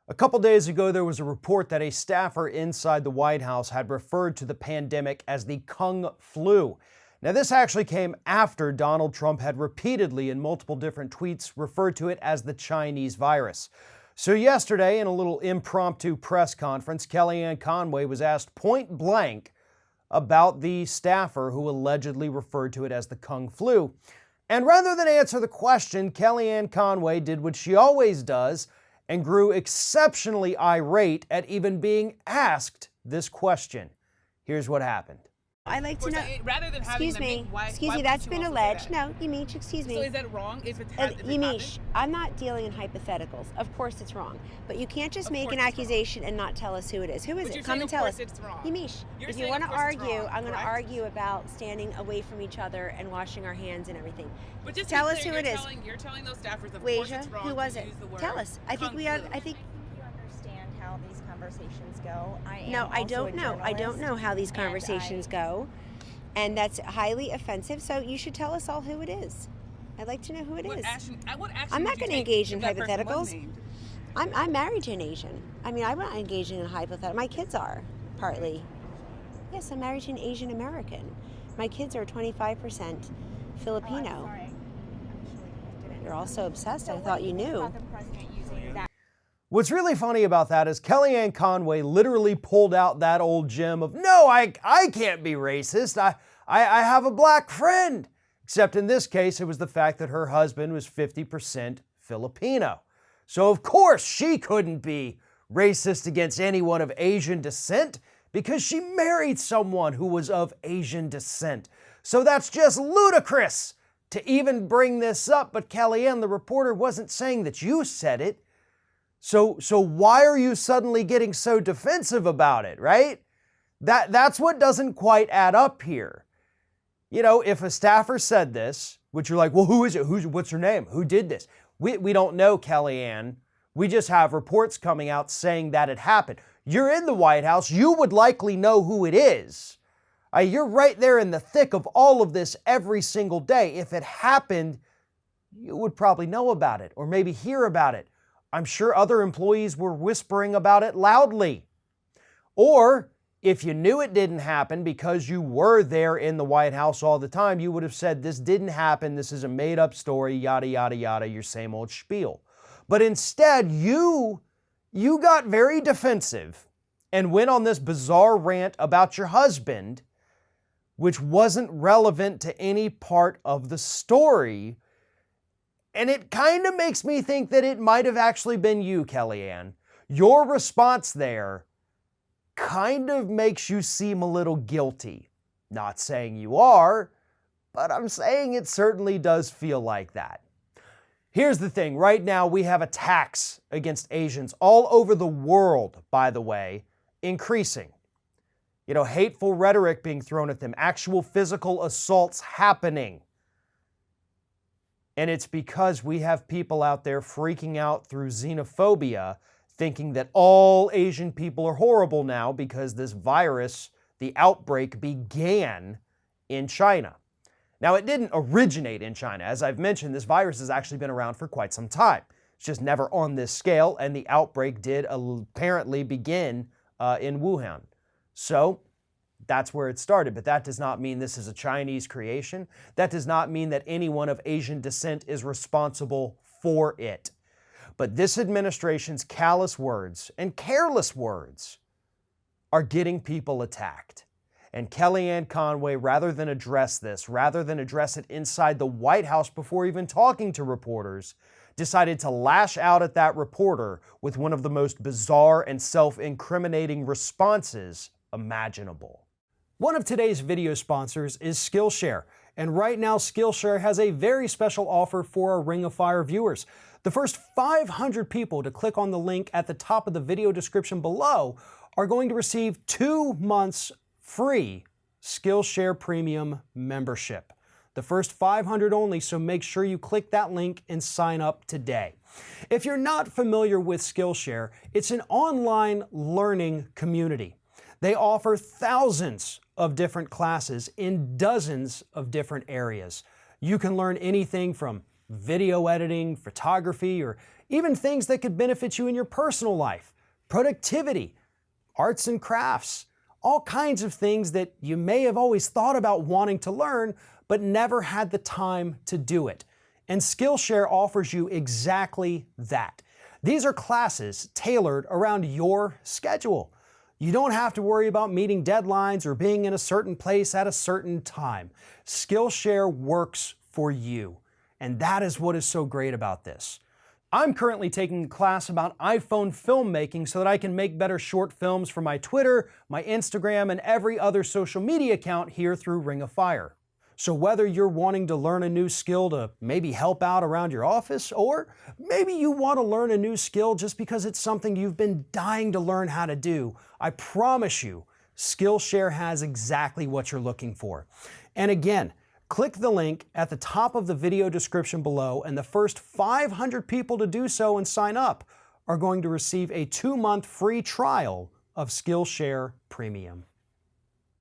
A couple days ago, there was a report that a staffer inside the White House had referred to the pandemic as the Kung flu. Now, this actually came after Donald Trump had repeatedly, in multiple different tweets, referred to it as the Chinese virus. So yesterday, in a little impromptu press conference, Kellyanne Conway was asked point blank about the staffer who allegedly referred to it as the Kung flu. And rather than answer the question, Kellyanne Conway did what she always does and grew exceptionally irate at even being asked this question. Here's what happened. I'd like to know. Rather than having excuse me. why Excuse me. would That's you been also say alleged. that? No, Yamiche. Excuse me. So is that wrong? If it has, Yamiche, I'm not dealing in hypotheticals. Of course it's wrong, but you can't just make an accusation and not tell us who it is. Who is But it? you're Come saying, and of tell course us. it's wrong. Yamiche, You're if you saying, want of to course it's argue, wrong, I'm going to correct? argue about standing away from each other and washing our hands and everything. But just tell to be us clear, who it is. You're telling those staffers, of course Weijia, it's wrong who was to it? use the word Tell us. I think Kung we have. flu. I think. You understand how these conversations go. No, I don't know. I don't know how these and conversations go. And that's highly offensive, so you should tell us all who it is. I'd like to know who it is. What action I'm not would you going to take engage in if that person was hypotheticals. named? I'm married to an Asian. I mean, I'm not engaging in hypothetical. My kids are, partly. Yes, I'm married to an Asian American. My kids are 25% Filipino. You're also obsessed. I thought you knew. What's really funny about that is Kellyanne Conway literally pulled out that old gem of, no, I can't be racist. I have a black friend. Except in this case, it was the fact that her husband was 50% Filipino. So of course she couldn't be racist against anyone of Asian descent because she married someone who was of Asian descent. So that's just ludicrous to even bring this up. But Kellyanne, the reporter, wasn't saying that you said it. So why are you suddenly getting so defensive about it, right? That's what doesn't quite add up here. You know, if a staffer said this, which you're like, well, who is it? What's her name? Who did this? We don't know, Kellyanne. We just have reports coming out saying that it happened. You're in the White House. You would likely know who it is. You're right there in the thick of all of this every single day. If it happened, you would probably know about it or maybe hear about it. I'm sure other employees were whispering about it loudly. Or if you knew it didn't happen because you were there in the White House all the time, you would have said, this didn't happen, this is a made-up story, yada, yada, yada, your same old spiel. But instead, you got very defensive and went on this bizarre rant about your husband, which wasn't relevant to any part of the story. And it kind of makes me think that it might have actually been you, Kellyanne. Your response there kind of makes you seem a little guilty. Not saying you are, but I'm saying it certainly does feel like that. Here's the thing. Right now, we have attacks against Asians all over the world, by the way, increasing. You know, hateful rhetoric being thrown at them, actual physical assaults happening. And it's because we have people out there freaking out through xenophobia, thinking that all Asian people are horrible now because this virus, the outbreak, began in China. Now, it didn't originate in China. As I've mentioned, this virus has actually been around for quite some time. It's just never on this scale, and the outbreak did apparently begin in Wuhan. So that's where it started, but that does not mean this is a Chinese creation. That does not mean that anyone of Asian descent is responsible for it. But this administration's callous words and careless words are getting people attacked. And Kellyanne Conway, rather than address this, rather than address it inside the White House before even talking to reporters, decided to lash out at that reporter with one of the most bizarre and self-incriminating responses imaginable. One of today's video sponsors is Skillshare, and right now Skillshare has a very special offer for our Ring of Fire viewers. The first 500 people to click on the link at the top of the video description below are going to receive 2 months free Skillshare Premium membership. The first 500 only, so make sure you click that link and sign up today. If you're not familiar with Skillshare, it's an online learning community. They offer thousands of different classes in dozens of different areas. You can learn anything from video editing, photography, or even things that could benefit you in your personal life, productivity, arts and crafts, all kinds of things that you may have always thought about wanting to learn, but never had the time to do it. And Skillshare offers you exactly that. These are classes tailored around your schedule. You don't have to worry about meeting deadlines or being in a certain place at a certain time. Skillshare works for you. And that is what is so great about this. I'm currently taking a class about iPhone filmmaking so that I can make better short films for my Twitter, my Instagram, and every other social media account here through Ring of Fire. So whether you're wanting to learn a new skill to maybe help out around your office, or maybe you want to learn a new skill just because it's something you've been dying to learn how to do, I promise you, Skillshare has exactly what you're looking for. And again, click the link at the top of the video description below, and the first 500 people to do so and sign up are going to receive a 2-month free trial of Skillshare Premium.